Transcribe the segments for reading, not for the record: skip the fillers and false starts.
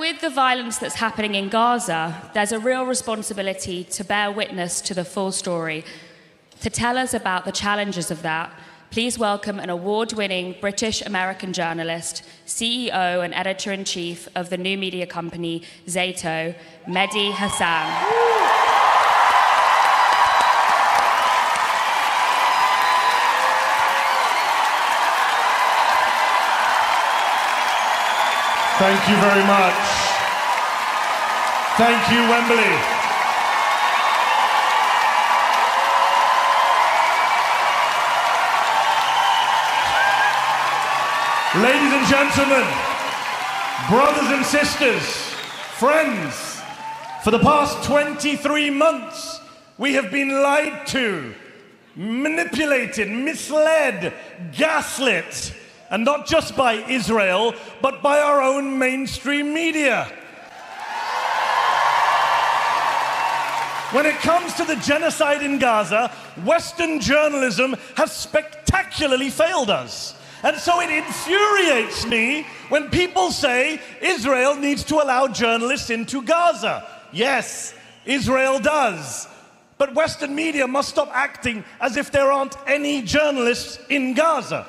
with the violence that's happening in Gaza, there's a real responsibility to bear witness to the full story. To tell us about the challenges of that, please welcome an award-winning British-American journalist, CEO and editor-in-chief of the new media company Zato, Mehdi Hasan. Thank you very much. Thank you, Wembley. Ladies and gentlemen, brothers and sisters, friends, for the past 23 months, we have been lied to, manipulated, misled, gaslit, and not just by Israel, but by our own mainstream media. When it comes to the genocide in Gaza, Western journalism has spectacularly failed us. And so it infuriates me when people say Israel needs to allow journalists into Gaza. Yes, Israel does. But Western media must stop acting as if there aren't any journalists in Gaza.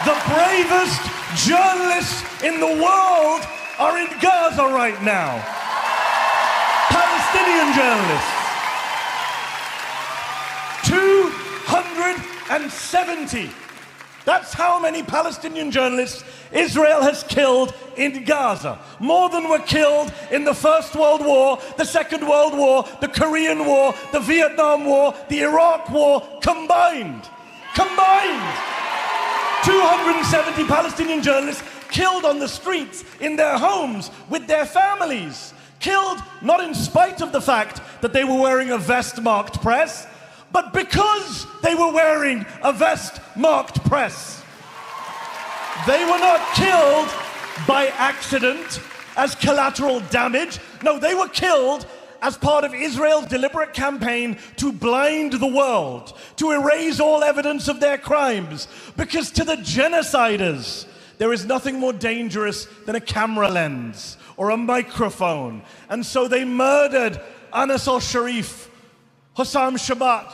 The bravest journalists in the world are in Gaza right now. Palestinian journalists. 270. That's how many Palestinian journalists Israel has killed in Gaza. More than were killed in the First World War, the Second World War, the Korean War, the Vietnam War, the Iraq War, combined. 270 Palestinian journalists killed on the streets, in their homes, with their families. Killed not in spite of the fact that they were wearing a vest marked press, but because they were wearing a vest marked press. They were not killed by accident, as collateral damage. No, they were killed as part of Israel's deliberate campaign to blind the world, to erase all evidence of their crimes. Because to the genociders, there is nothing more dangerous than a camera lens or a microphone. And so they murdered Anas al-Sharif, Hossam Shabat,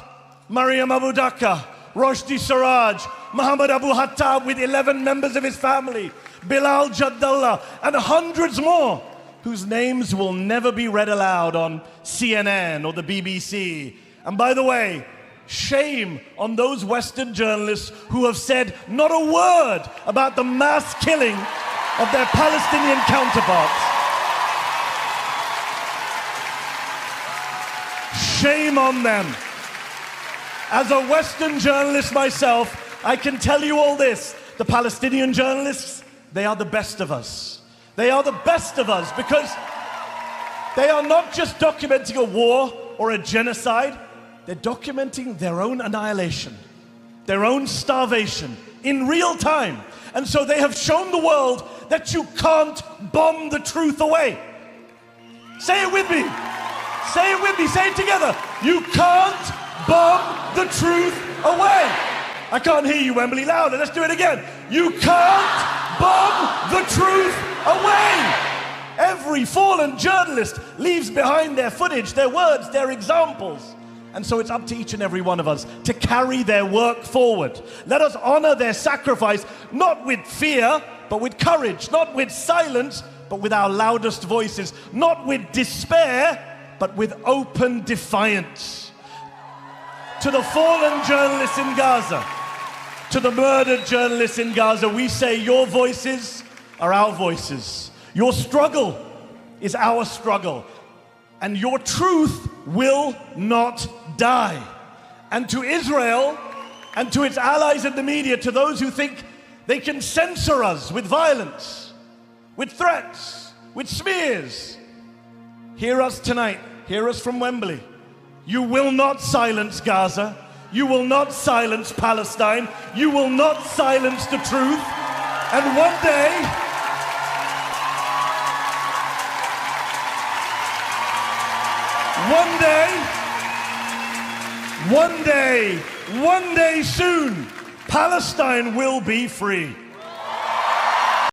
Mariam Abu Daqqa, Roshdi Siraj, Muhammad Abu Hattab with 11 members of his family, Bilal Jaddallah, and hundreds more, whose names will never be read aloud on CNN or the BBC. And by the way, shame on those Western journalists who have said not a word about the mass killing of their Palestinian counterparts. Shame on them. As a Western journalist myself, I can tell you all this. The Palestinian journalists, they are the best of us. They are the best of us because they are not just documenting a war or a genocide, they're documenting their own annihilation, their own starvation in real time. And so they have shown the world that you can't bomb the truth away. Say it with me. Say it with me. Say it together. You can't bomb the truth away. I can't hear you, Wembley. Louder. Let's do it again. You can't bomb the truth away. Every fallen journalist leaves behind their footage, their words, their examples. And so it's up to each and every one of us to carry their work forward. Let us honor their sacrifice, not with fear, but with courage, not with silence, but with our loudest voices, not with despair, but with open defiance. To the fallen journalists in Gaza, to the murdered journalists in Gaza, we say your voices are our voices. Your struggle is our struggle. And your truth will not die. And to Israel and to its allies in the media, to those who think they can censor us with violence, with threats, with smears, hear us tonight. Hear us from Wembley. You will not silence Gaza. You will not silence Palestine. You will not silence the truth. And one day soon, Palestine will be free.